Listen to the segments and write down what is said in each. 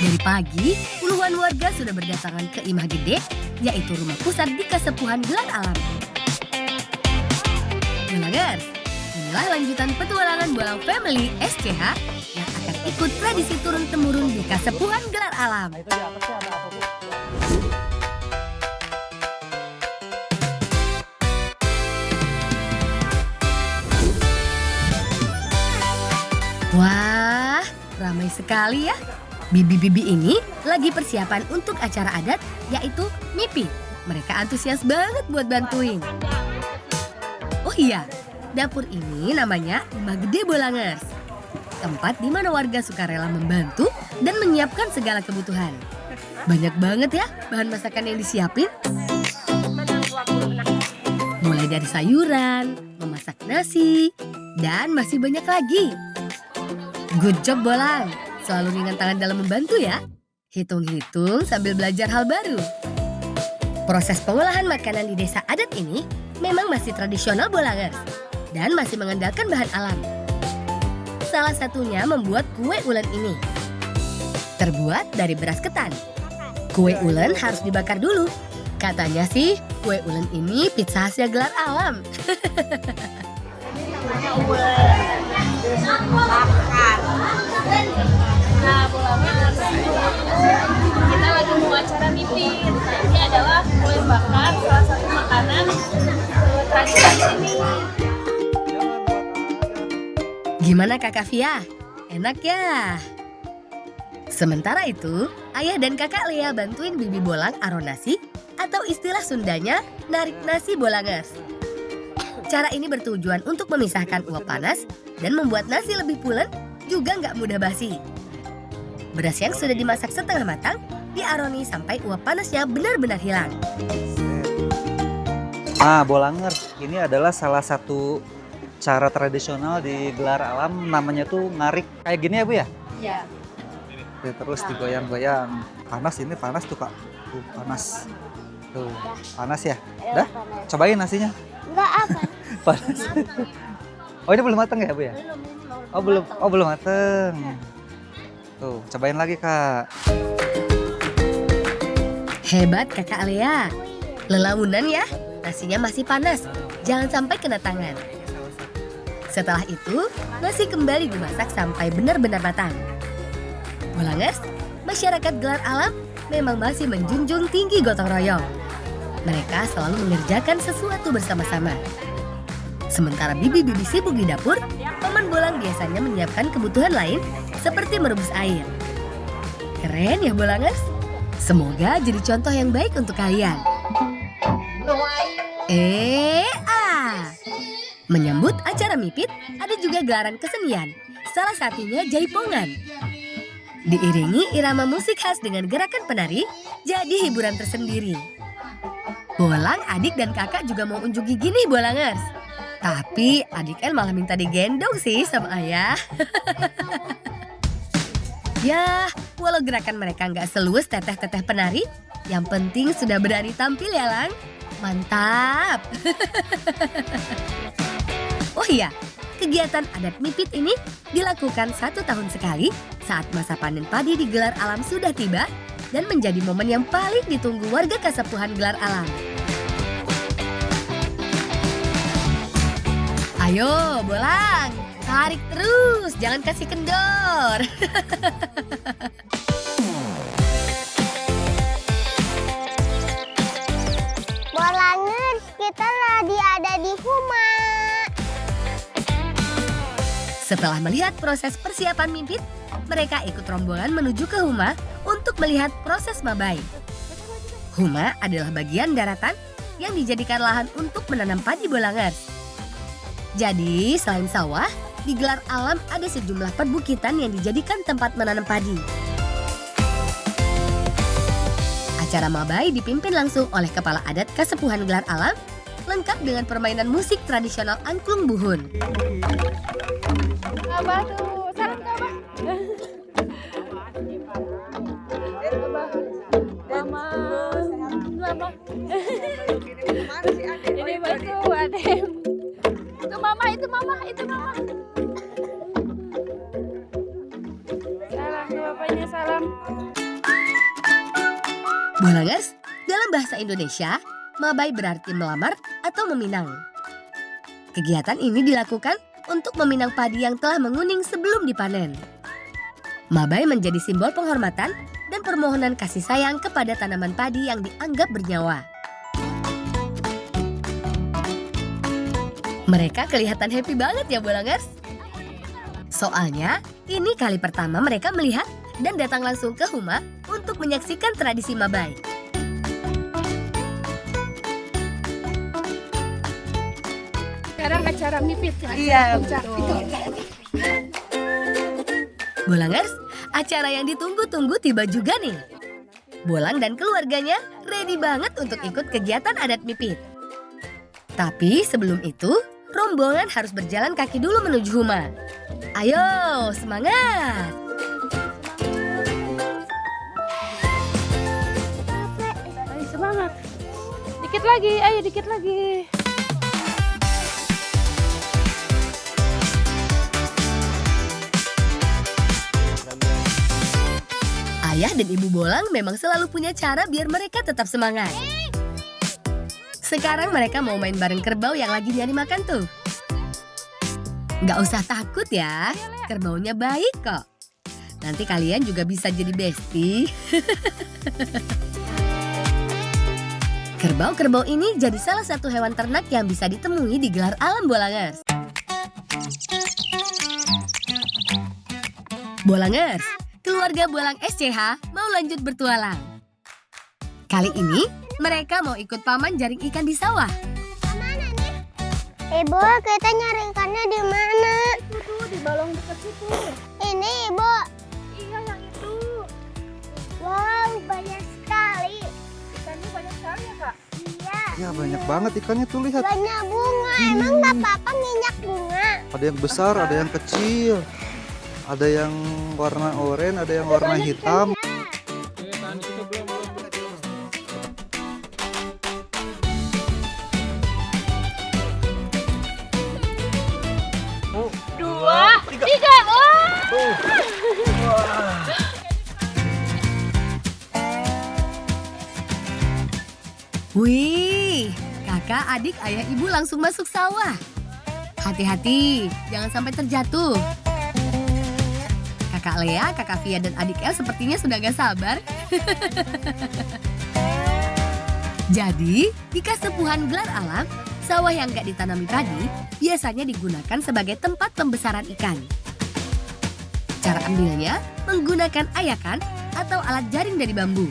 Dari pagi, puluhan warga sudah berdatangan ke Imah Gede, yaitu rumah pusat di Kasepuhan Gelar Alam. Bolangers, inilah lanjutan petualangan Bolang Family SCH yang akan ikut tradisi turun-temurun di Kasepuhan Gelar Alam. Wah, ramai sekali ya. Bibi-bibi ini lagi persiapan untuk acara adat yaitu Mipi. Mereka antusias banget buat bantuin. Oh iya, dapur ini namanya Imah Gede Bolangers. Tempat di mana warga sukarela membantu dan menyiapkan segala kebutuhan. Banyak banget ya bahan masakan yang disiapin. Mulai dari sayuran, memasak nasi, dan masih banyak lagi. Good job Bolang, selalu ringan tangan dalam membantu ya. Hitung-hitung sambil belajar hal baru. Proses pengolahan makanan di desa adat ini memang masih tradisional Bolangers dan masih mengandalkan bahan alam. Salah satunya membuat kue ulen ini. Terbuat dari beras ketan. Kue ulen harus dibakar dulu. Katanya sih kue ulen ini pizza khasnya Gelar Alam. Nah, Bolangers, kita lagi mau acara Mipi. Ini adalah kue bakar, salah satu makanan tradisi di sini. Gimana Kakak Via? Enak ya? Sementara itu, ayah dan kakak Lea bantuin Bibi Bolang aro nasi atau istilah Sundanya narik nasi Bolangers. Cara ini bertujuan untuk memisahkan uap panas dan membuat nasi lebih pulen juga nggak mudah basi. Beras yang sudah dimasak setengah matang diaroni sampai uap panasnya benar-benar hilang. Nah, Bolangers, ini adalah salah satu cara tradisional di Gelar Alam, namanya tuh ngarik. Kayak gini ya Bu ya? Ya. Terus digoyang-goyang. Panas ini, panas tuh Kak. Tuh, panas. Tuh, panas ya? Dah? Cobain nasinya. Enggak apa? Panas. Oh, ini belum matang ya Bu ya? Oh, belum matang. Tuh, cobain lagi Kak. Hebat kakak Lea. Lelaunan ya, nasinya masih panas. Jangan sampai kena tangan. Setelah itu, nasi kembali dimasak sampai benar-benar matang. Bolangers, masyarakat Gelar Alam memang masih menjunjung tinggi gotong royong. Mereka selalu mengerjakan sesuatu bersama-sama. Sementara bibi-bibi sibuk di dapur, Paman Bolang biasanya menyiapkan kebutuhan lain seperti merebus air. Keren ya Bolangers? Semoga jadi contoh yang baik untuk kalian. Menyambut acara Mipit, ada juga gelaran kesenian, salah satunya jaipongan. Diiringi irama musik khas dengan gerakan penari, jadi hiburan tersendiri. Bolang, adik dan kakak juga mau unjuk gigi nih Bolangers. Tapi adik El malah minta digendong sih sama ayah. Ya, walau gerakan mereka nggak seluas teteh-teteh penari, yang penting sudah berani tampil ya Lang. Mantap. Oh iya, kegiatan adat Mipit ini dilakukan 1 tahun sekali saat masa panen padi di Gelar Alam sudah tiba dan menjadi momen yang paling ditunggu warga Kasepuhan Gelar Alam. Ayo Bolang, tarik terus, jangan kasih kendor. Bolangers, kita lagi ada di Huma. Setelah melihat proses persiapan Mimpit, mereka ikut rombongan menuju ke Huma untuk melihat proses mabai. Huma adalah bagian daratan yang dijadikan lahan untuk menanam padi Bolangers. Jadi, selain sawah, di Gelar Alam ada sejumlah perbukitan yang dijadikan tempat menanam padi. Acara mabai dipimpin langsung oleh Kepala Adat Kasepuhan Gelar Alam, lengkap dengan permainan musik tradisional angklung buhun. Abah tuh, salam ke Abah. Mama, Mama. Ini batu adem. Itu Mama, itu Mama, itu Mama. ke bapaknya, salam. Bolangers, dalam bahasa Indonesia, mabai berarti melamar atau meminang. Kegiatan ini dilakukan untuk meminang padi yang telah menguning sebelum dipanen. Mabai menjadi simbol penghormatan dan permohonan kasih sayang kepada tanaman padi yang dianggap bernyawa. Mereka kelihatan happy banget ya Bolangers. Soalnya ini kali pertama mereka melihat dan datang langsung ke Huma untuk menyaksikan tradisi mabai. Sekarang acara mipit. Iya, Bolangers, acara yang ditunggu-tunggu tiba juga nih. Bolang dan keluarganya ready banget untuk ikut kegiatan adat mipit. Tapi sebelum itu, rombongan harus berjalan kaki dulu menuju Huma. Ayo, semangat! Ayo semangat. Dikit lagi, ayo dikit lagi. Ayah dan ibu Bolang memang selalu punya cara biar mereka tetap semangat. Sekarang mereka mau main bareng kerbau yang lagi nyari makan tuh. Nggak usah takut ya, kerbaunya baik kok. Nanti kalian juga bisa jadi bestie. Kerbau-kerbau ini jadi salah satu hewan ternak yang bisa ditemui di gelar alam Bolangers. Bolangers, keluarga Bolang SCH mau lanjut bertualang. Kali ini mereka mau ikut paman jaring ikan di sawah. Ibu, kita nyari ikannya di mana? Itu di balong dekat situ. Ini Ibu. Iya yang itu. Wow, banyak sekali. Ikannya banyak sekali ya kak. Iya. Ya banyak banget ikannya tuh, lihat. Banyak bunga. Emang nggak apa-apa minyak bunga? Ada yang besar, ada yang kecil. Ada yang warna oranye, ada yang warna hitam. Dua, tiga. Wah. Wih, kakak, adik, ayah, ibu langsung masuk sawah. Hati-hati, jangan sampai terjatuh. Kakak Lea, kakak Via, dan adik El sepertinya sudah gak sabar. Jadi, di Kasepuhan Gelar Alam, sawah yang gak ditanami padi biasanya digunakan sebagai tempat pembesaran ikan. Cara ambilnya menggunakan ayakan atau alat jaring dari bambu.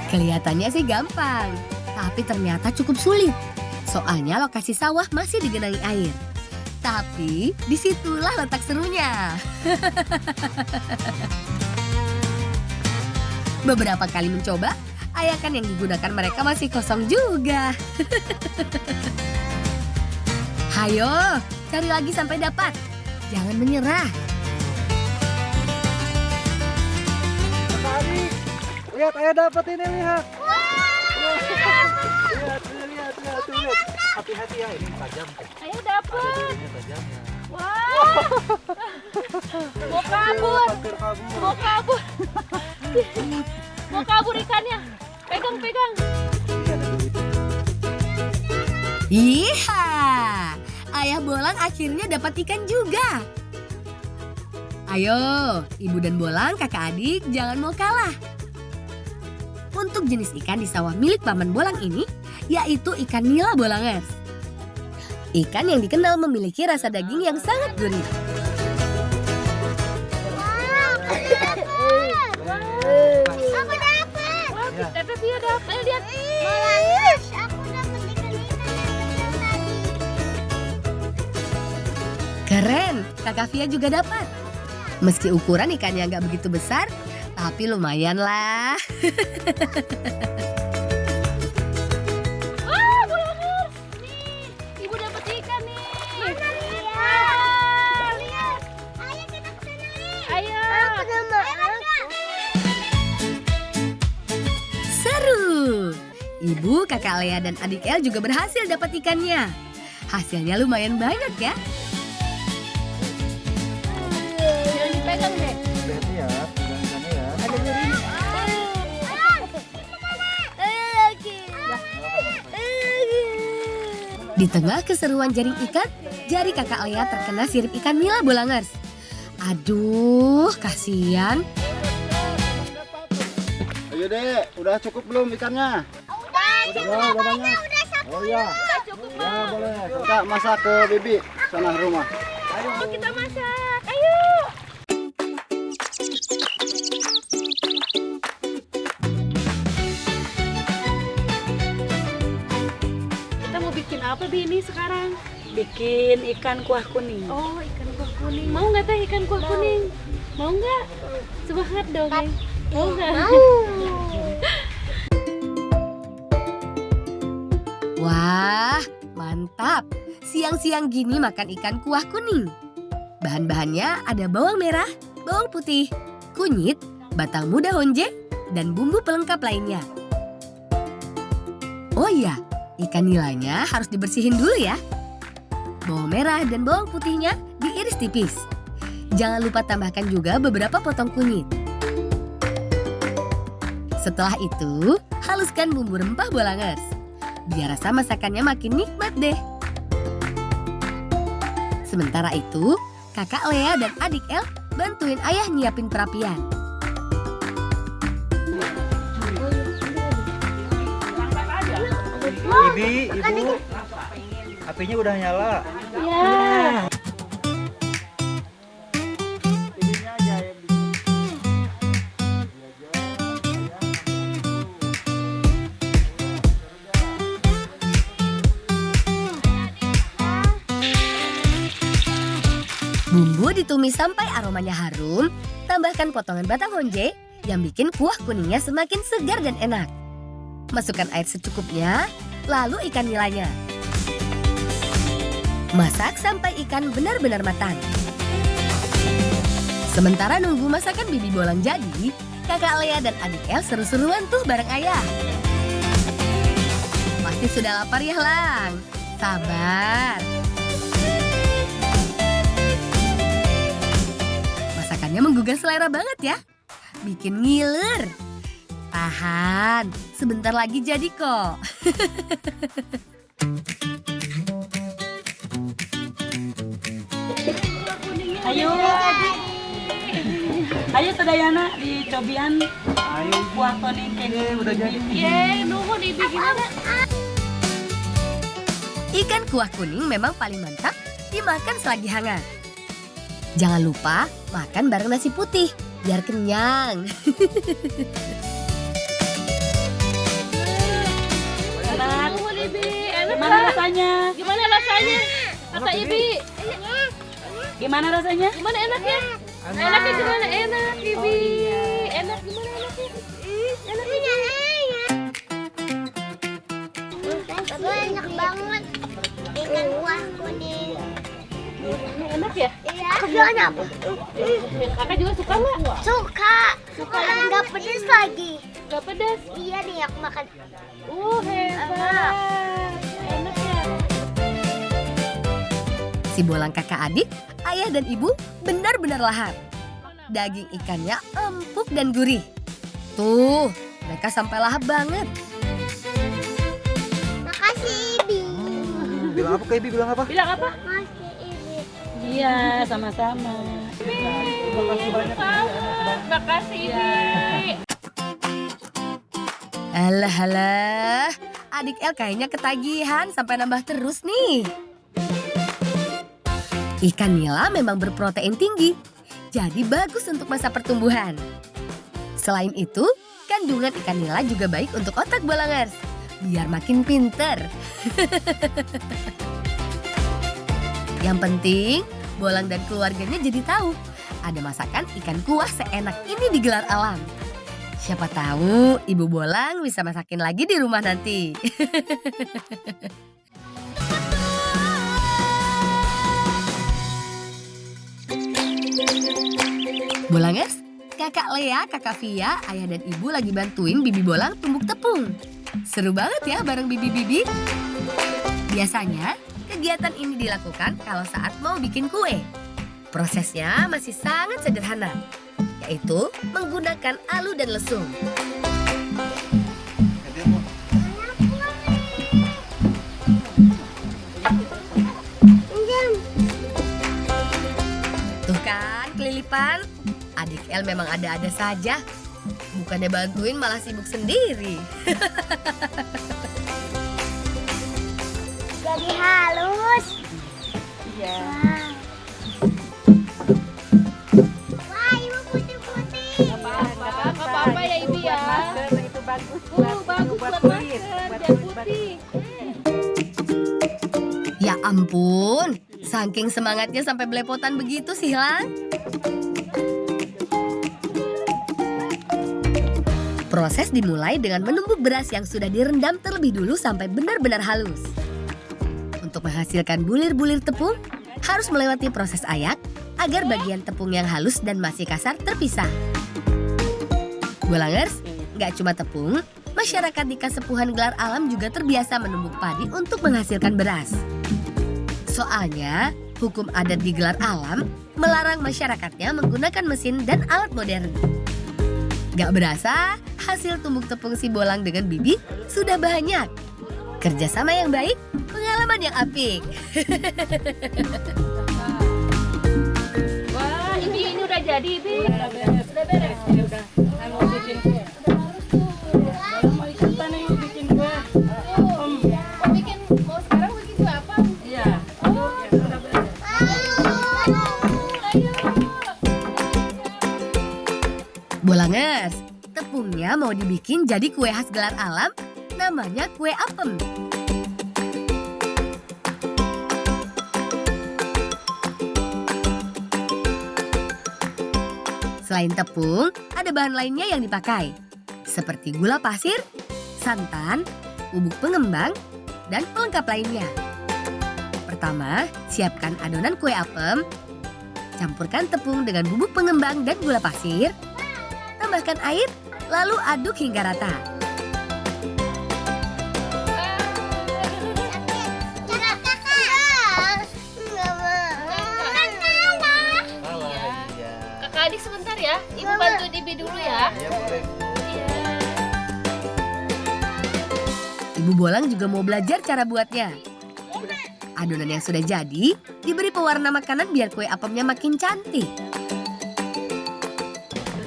Kelihatannya sih gampang, tapi ternyata cukup sulit. Soalnya lokasi sawah masih digenangi air. Tapi disitulah letak serunya. Beberapa kali mencoba, ayakan yang digunakan mereka masih kosong juga. Hayo, cari lagi sampai dapat. Jangan menyerah. Lihat, ayah dapat ini, lihat. Lihat. Hati-hati ya, ini tajam. Ayo dapet. Ada dulunya tajamnya. Wah. Mau kabur. Hampir kabur. Mau kabur. Mau kabur ikannya. Pegang. Iya, ayah Bolang akhirnya dapat ikan juga. Ayo, ibu dan Bolang, kakak adik, jangan mau kalah. Untuk jenis ikan di sawah milik paman Bolang ini, yaitu ikan nila Bolangers. Ikan yang dikenal memiliki rasa daging yang sangat gurih. Aku dapat. Wah, dapat dia dapat. Ayo lihat. Bolangers, aku dapat ikan-ikan yang kecil tadi. Keren, kakak Via juga dapat. Meski ukuran ikannya nggak begitu besar, tapi lumayan lah. Wah, Bolangers. Nih, ibu dapat ikan nih. Mana lihat? Wah, lihat. Ayo kita ke sana. Ayo. Aku sama aku. Seru! Ibu, kakak Lea, dan adik El juga berhasil dapat ikannya. Hasilnya lumayan banyak ya. Jangan dipegang deh. Ini ya, ikan-ikannya ya. Ada gurih. Di tengah keseruan jaring ikan, jari kakak Lea terkena sirip ikan nila Bolangers. Aduh, kasihan. Ayo dek, udah cukup belum ikannya? Udah banyak. Oh iya. Ya boleh. Kita masak ke Bibi sana rumah. Ayo kita masak, ayo. Kita mau bikin apa Bi ini sekarang? Bikin ikan kuah kuning. Oh, ikan kuah kuning. Mau nggak teh ikan kuah kuning? Mau nggak? Semangat dong, ya. Mau nggak? Wah, mantap. Siang-siang gini makan ikan kuah kuning. Bahan-bahannya ada bawang merah, bawang putih, kunyit, batang muda honje, dan bumbu pelengkap lainnya. Oh iya, ikan nilanya harus dibersihin dulu ya. Bawang merah dan bawang putihnya diiris tipis. Jangan lupa tambahkan juga beberapa potong kunyit. Setelah itu, haluskan bumbu rempah Bolangers. Biar rasa masakannya makin nikmat deh. Sementara itu, kakak Lea dan adik El bantuin ayah nyiapin perapian. Ibu, apinya udah nyala. Ya. Bumbu ditumis sampai aromanya harum, tambahkan potongan batang honje yang bikin kuah kuningnya semakin segar dan enak. Masukkan air secukupnya, lalu ikan nilainya. Masak sampai ikan benar-benar matang. Sementara nunggu masakan Bibi Bolang jadi, kakak Lea dan adik El seru-seruan tuh bareng ayah. Pasti sudah lapar ya Lang? Sabar. Masakannya menggugah selera banget ya. Bikin ngiler. Tahan, sebentar lagi jadi kok. Ayo. Ayo Sedayana dicobian. Ayo, Kuah kuning kayak udah jadi. Ye, nunggu nih Bi gimana? Ikan kuah kuning memang paling mantap dimakan selagi hangat. Jangan lupa makan bareng nasi putih, biar kenyang. Enak. Nunggu nih Bi, enak Gimana kan? rasanya? Gimana rasanya? Katanya Bi, Gimana rasanya? gimana enaknya? Enaknya gimana? Enak Bibi. Enak gimana enaknya? Enaknya Tapi enak banget. Ikan kuah kuning. Ini enak ya? Iya. Kesukaan apa? Kakak juga suka nggak? Suka. Suka nggak pedes lagi. Gak pedas? Iya nih aku makan. Hebat. Enak ya? Si Bolang kakak adik, ayah dan ibu benar-benar lahap. Daging ikannya empuk dan gurih. Tuh, mereka sampai lahap banget. Makasih Ibi. Bilang apa ke Ibi? Bilang apa? Bilang apa? Makasih Ibi. Iya, sama-sama. Makasih Ibi. Alah, adik El kayaknya ketagihan sampai nambah terus nih. Ikan nila memang berprotein tinggi, jadi bagus untuk masa pertumbuhan. Selain itu, kandungan ikan nila juga baik untuk otak Bolangers, biar makin pinter. Yang penting, Bolang dan keluarganya jadi tahu ada masakan ikan kuah seenak ini digelar alam. Siapa tahu Ibu Bolang bisa masakin lagi di rumah nanti. Bolangers, kakak Lea, kakak Via, ayah dan ibu lagi bantuin Bibi Bolang tumbuk tepung. Seru banget ya bareng Bibi-Bibi. Biasanya, kegiatan ini dilakukan kalau saat mau bikin kue. Prosesnya masih sangat sederhana, yaitu menggunakan alu dan lesung. Tuh kan, kelilipan. Adik El memang ada-ada saja. Bukannya bantuin malah sibuk sendiri. Jadi halus. Iya. Wah, ibu putih-putih. Nggak apa-apa ya Ibu ya. Itu bagus. Bagus buat kulit. masker, Buat biar kulit putih. Ya ampun, saking semangatnya sampai belepotan begitu sih, Lang. Proses dimulai dengan menumbuk beras yang sudah direndam terlebih dulu sampai benar-benar halus. Untuk menghasilkan bulir-bulir tepung, harus melewati proses ayak agar bagian tepung yang halus dan masih kasar terpisah. Bolangers, nggak cuma tepung, masyarakat di Kasepuhan Gelar Alam juga terbiasa menumbuk padi untuk menghasilkan beras. Soalnya, hukum adat di Gelar Alam melarang masyarakatnya menggunakan mesin dan alat modern. Gak berasa, hasil tumbuk tepung si Bolang dengan Bibi sudah banyak. Kerjasama yang baik, pengalaman yang apik. Wah, Ibi ini udah jadi, Ibi. Udah beres. Udah. Mau bikin kue. Mau ikutan nih bikin kue. Mau bikin, mau sekarang bikin kue apa? Iya. Ya, udah beres. Bolangers, tepungnya mau dibikin jadi kue khas Gelar Alam, namanya kue apem. Selain tepung, ada bahan lainnya yang dipakai, seperti gula pasir, santan, bubuk pengembang, dan pelengkap lainnya. Pertama, siapkan adonan kue apem, campurkan tepung dengan bubuk pengembang dan gula pasir, tambahkan air, lalu aduk hingga rata. Cara kakak. Enggak mau. Kan kalah. Kakak adik sebentar ya. Ibu bantu Ibi dulu ya. Iya. Ibu Bolang juga mau belajar cara buatnya. Adonan yang sudah jadi diberi pewarna makanan biar kue apemnya makin cantik.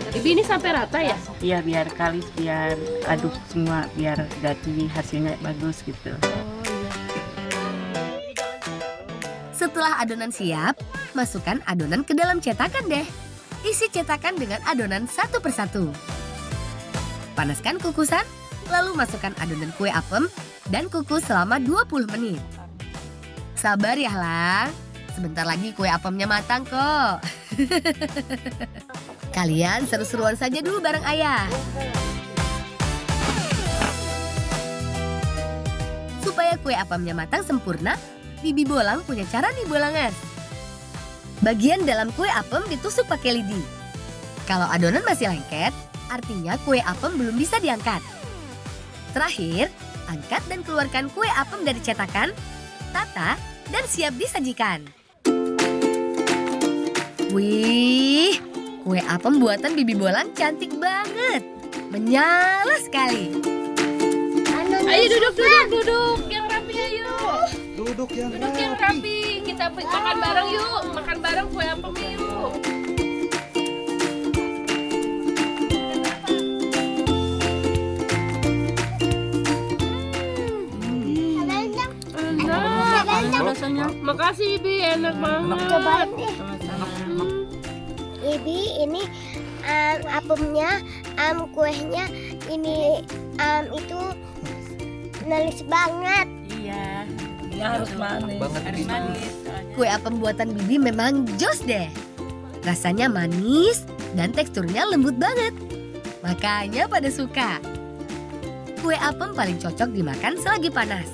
Ibi ini sampai rata ya? Iya, biar kalis, biar aduk semua, biar jadi hasilnya bagus gitu. Setelah adonan siap, masukkan adonan ke dalam cetakan deh. Isi cetakan dengan adonan satu persatu. Panaskan kukusan, lalu masukkan adonan kue apem dan kukus selama 20 menit. Sabar ya Lang, sebentar lagi kue apemnya matang kok. Kalian seru-seruan saja dulu bareng ayah. Supaya kue apemnya matang sempurna, Bibi Bolang punya cara nih Bolangers. Bagian dalam kue apem ditusuk pakai lidi. Kalau adonan masih lengket, artinya kue apem belum bisa diangkat. Terakhir, angkat dan keluarkan kue apem dari cetakan, tata, dan siap disajikan. Wih, kue apem buatan Bibi Bolang cantik banget. Menyala sekali. Ayo duduk. Yang rapi ayo. Duduk yang Duduk yang rapi. Kita makan bareng yuk. Makan bareng kue apem yuk. Rasanya Makasih Ibi, enak banget. Cobain deh. Ibi, ini apemnya, kuehnya ini itu manis banget. iya. Dia harus manis. banget Harus gitu. manis. Kue apem buatan Bibi memang jos deh. Rasanya manis dan teksturnya lembut banget. Makanya pada suka. Kue apem paling cocok dimakan selagi panas.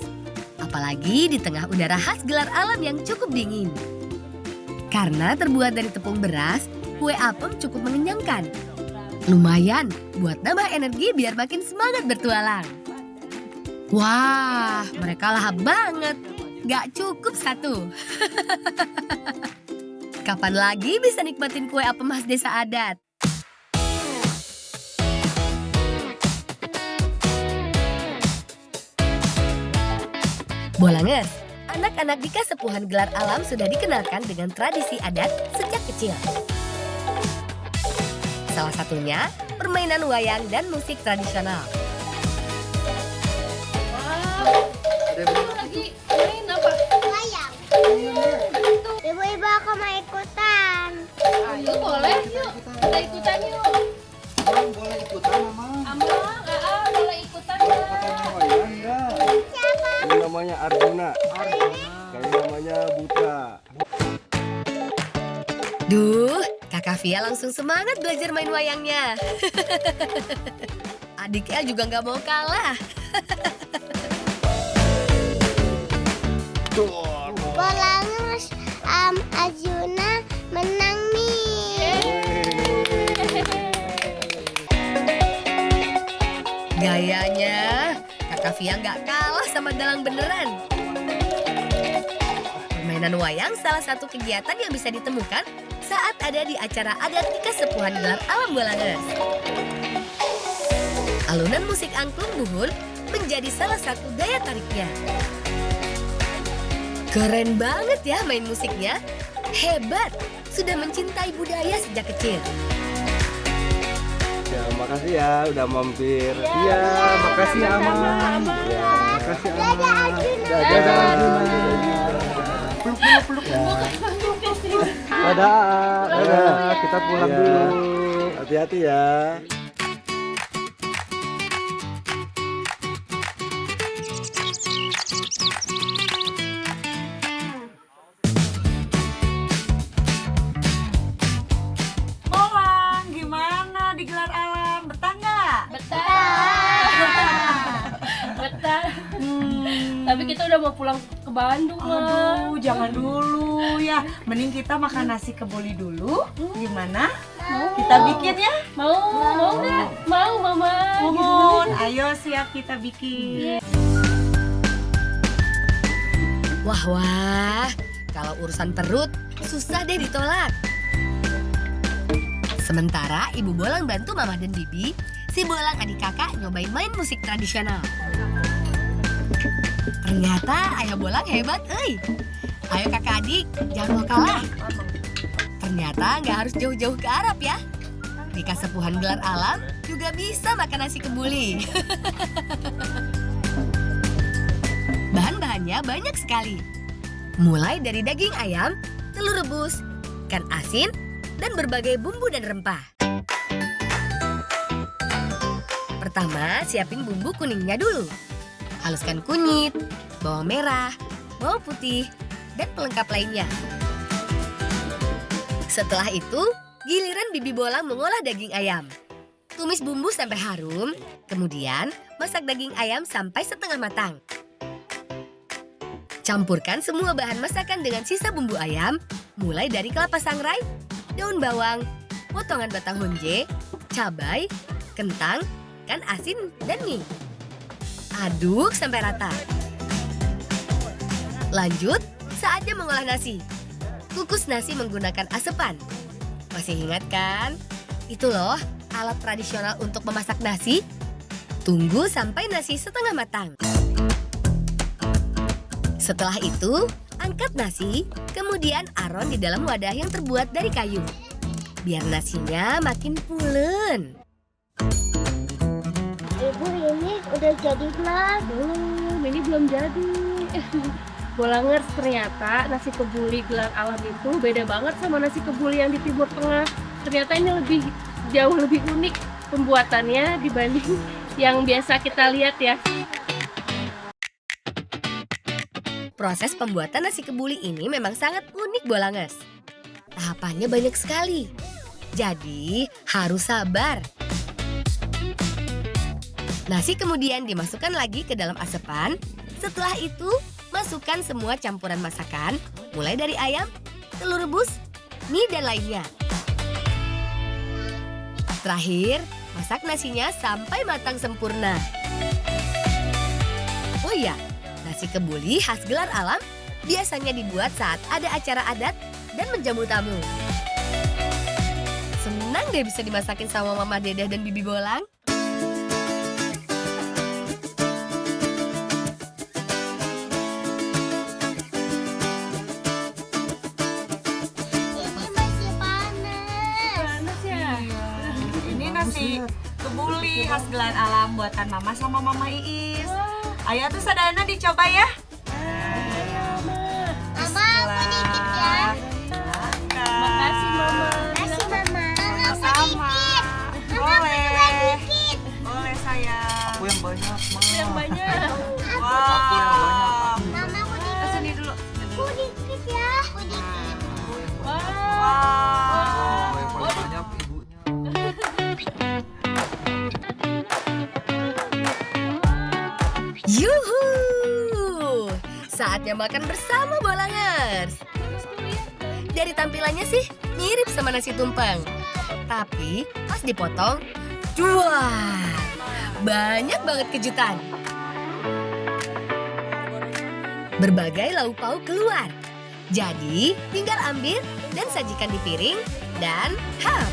Apalagi di tengah udara khas Gelar Alam yang cukup dingin. Karena terbuat dari tepung beras, kue apem cukup mengenyangkan. Lumayan buat nambah energi biar makin semangat bertualang. Wah, mereka lahap banget. Gak cukup satu. Kapan lagi bisa nikmatin kue apem khas desa adat? Bolangers, anak-anak di Kasepuhan Gelar Alam sudah dikenalkan dengan tradisi adat sejak kecil. Salah satunya permainan wayang dan musik tradisional. Lagi main apa? Wayang. Ibu-ibu aku mau ikutan. Ayo boleh yuk, kita ikutan yuk. Boleh ikutan mama. Amang, boleh ikutan Wayang enggak? Ini namanya Arjuna. Kayak namanya Buta. Duh, Kakak Via langsung semangat belajar main wayangnya. Adiknya juga nggak mau kalah. Bolangers, Arjuna menang nih. Gayanya, Kakak Via nggak kalah sama dalang beneran. Permainan wayang salah satu kegiatan yang bisa ditemukan saat ada di acara adat di Kasepuhan Gelar Alam Bolangers. Alunan musik angklung buhun menjadi salah satu daya tariknya. Keren banget ya main musiknya. Hebat, sudah mencintai budaya sejak kecil. Ya, makasih ya udah mampir. Iya, makasih ya Amang. Ya, makasih Amang. Dadah Arjuna. Peluk. Dadah. Kita pulang dulu. Hati-hati ya. Bolang, gimana di Gelar Alam? Betah nggak? Betah. Tapi kita udah mau pulang ke Bandung, Mah. Aduh, jangan dulu ya. Mending kita makan nasi kebuli dulu. Gimana? Kita bikin ya? Mau nggak? Mau, Mama. Mohon, ayo siap kita bikin. Wah, kalau urusan perut susah deh ditolak. Sementara Ibu Bolang bantu Mama dan Bibi, si Bolang adik kakak nyobain main musik tradisional. Ternyata Ayah Bolang hebat, euy. Ayo kakak adik, jangan mau kalah. Ternyata nggak harus jauh-jauh ke Arab ya. Di Kasepuhan Gelar Alam juga bisa makan nasi kebuli. Bahan-bahannya banyak sekali. Mulai dari daging ayam, telur rebus, ikan asin, dan berbagai bumbu dan rempah. Pertama, siapin bumbu kuningnya dulu. Haluskan kunyit, bawang merah, bawang putih, dan pelengkap lainnya. Setelah itu, giliran Bibi Bolang mengolah daging ayam. Tumis bumbu sampai harum, kemudian masak daging ayam sampai setengah matang. Campurkan semua bahan masakan dengan sisa bumbu ayam, mulai dari kelapa sangrai, daun bawang, potongan batang honje, cabai, kentang, ikan asin, dan mie. Aduk sampai rata. Lanjut, saatnya mengolah nasi. Kukus nasi menggunakan asepan. Masih ingat kan? Itu loh, alat tradisional untuk memasak nasi. Tunggu sampai nasi setengah matang. Setelah itu, angkat nasi, kemudian aron di dalam wadah yang terbuat dari kayu. Biar nasinya makin pulen. Ibu ini udah jadi belum? Belum, ini belum jadi. Bolangers, ternyata nasi kebuli Gelar Alam itu beda banget sama nasi kebuli yang di Timur Tengah. Ternyata ini jauh lebih unik pembuatannya dibanding yang biasa kita lihat ya. Proses pembuatan nasi kebuli ini memang sangat unik Bolangers. Tahapannya banyak sekali. Jadi harus sabar. Nasi kemudian dimasukkan lagi ke dalam asepan. Setelah itu, masukkan semua campuran masakan, mulai dari ayam, telur rebus, mie, dan lainnya. Terakhir, masak nasinya sampai matang sempurna. Oh iya, nasi kebuli khas Gelar Alam biasanya dibuat saat ada acara adat dan menjamu tamu. Senang deh bisa dimasakin sama Mama Dedah dan Bibi Bolang. kebuli khas Gelan Alam buatan Mama sama Mama Iis. Ayo tuh Sadana dicoba ya. Mama, aku dikit ya. Makasih Mama. Kasih Mama. Sama. Boleh. Boleh sayang. Aku yang banyak, Ma. Yang banyak. Wow. Mama, aku dikit. Sini dulu. Aku dikit ya. Aku dikit. Wow. Wow. Yang paling banyak ibunya. Yuhu! Saatnya makan bersama Bolangers. Dari tampilannya sih mirip sama nasi tumpeng. Tapi pas dipotong, wah, banyak banget kejutan. Berbagai lauk pauk keluar. Jadi tinggal ambil dan sajikan di piring dan hap.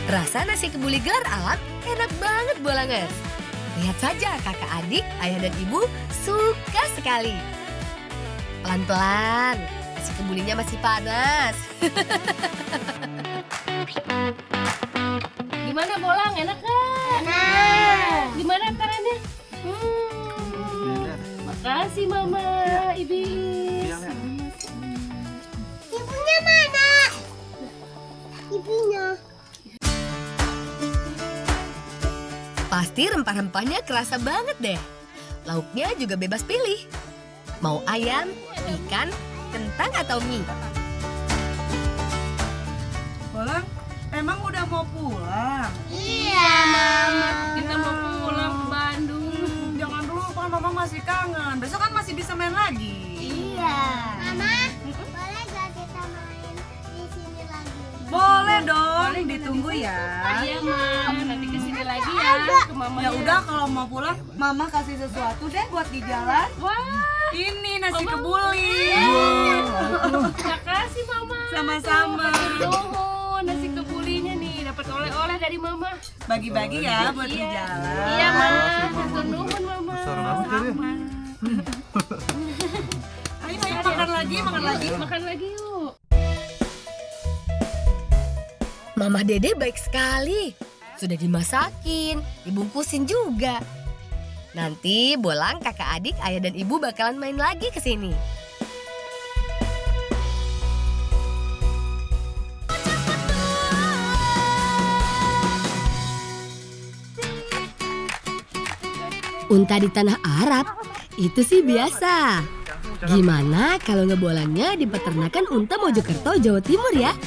Rasa nasi kebuli Gelar Alam enak banget Bolangers. Lihat saja kakak adik, ayah dan ibu suka sekali. Pelan-pelan, nasi kebulinya masih panas. Gimana Bolang? Enak kan? Enak. Gimana makanannya? Makasih Mama, Ibis. Ibunya mana? Ibunya. Pasti rempah-rempahnya kerasa banget deh. Lauknya juga bebas pilih. Mau ayam, ikan, kentang atau mie. Bolang, emang udah mau pulang? Iya. Mama, kita mau pulang ke Bandung. Jangan dulu kan Mama masih kangen. Besok kan masih bisa main lagi. Iya. Mama, boleh gak kita main di sini lagi? Boleh dong, ditunggu ya. Iya Mama, nanti kesini lagi ya ke Mama. Ya udah kalau mau pulang, Mama kasih sesuatu deh buat di jalan. Wah, Ini nasi kebuli. makasih Mama. Sama-sama. Nuhun, nasi kebulinya nih dapat oleh-oleh dari Mama. Bagi-bagi ya buat di jalan. Iya Mama, hatur nuhun Mama. Besar banget ini. Ayo, ayo makan lagi, makan lagi. Makan lagi yuk. Mama Dede baik sekali. Sudah dimasakin, dibungkusin juga. Nanti Bolang, kakak adik, ayah dan ibu bakalan main lagi ke sini. Unta di tanah Arab, itu sih biasa. Gimana kalau ngebolangnya di peternakan unta Mojokerto, Jawa Timur ya?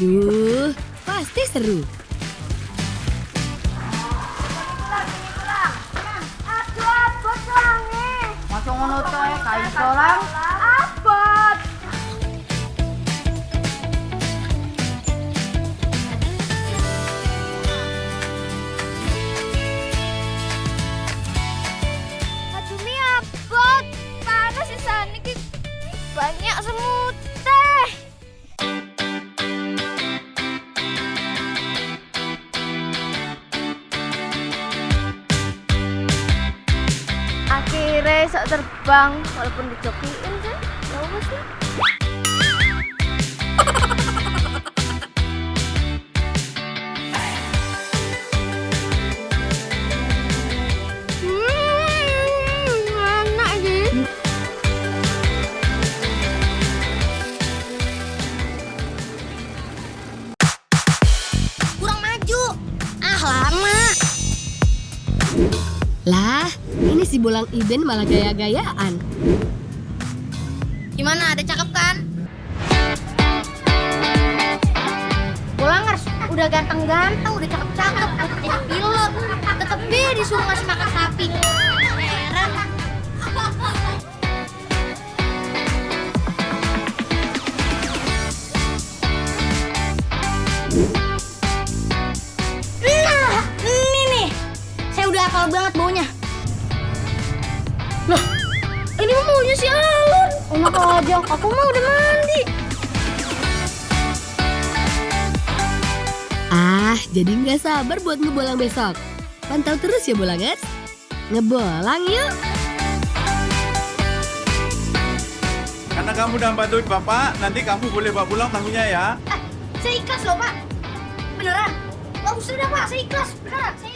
Duh, pasti seru. Masuk ngono teh kain orang. Aduh mi abot. Panas di sana ki banyak semut teh. Akhirnya sok terbang walaupun dijokiin sih. Ya wes sih. Enak sih. Kurang maju. Ah, lama. Lah, ini si Bolang Iben malah gaya-gayaan. Gimana? Ada cakep kan? Bolangers, udah ganteng-ganteng, udah cakep-cakep, udah jadi pilot. Tetep dia disuruh ngasih makan sapi. Heran. Nah, ini nih. Saya udah hafal banget baunya. Loh, ini mah maunya si Alun. Enak aja, aku mah udah mandi. Ah, jadi nggak sabar buat ngebolang besok. Pantau terus ya Bolangers. Ngebolang yuk. Karena kamu udah bantuin Bapak, nanti kamu boleh bawa pulang tahunya ya. Saya ikhlas loh Pak. Beneran. Nggak usah dah Pak, saya ikhlas. Beneran. Saya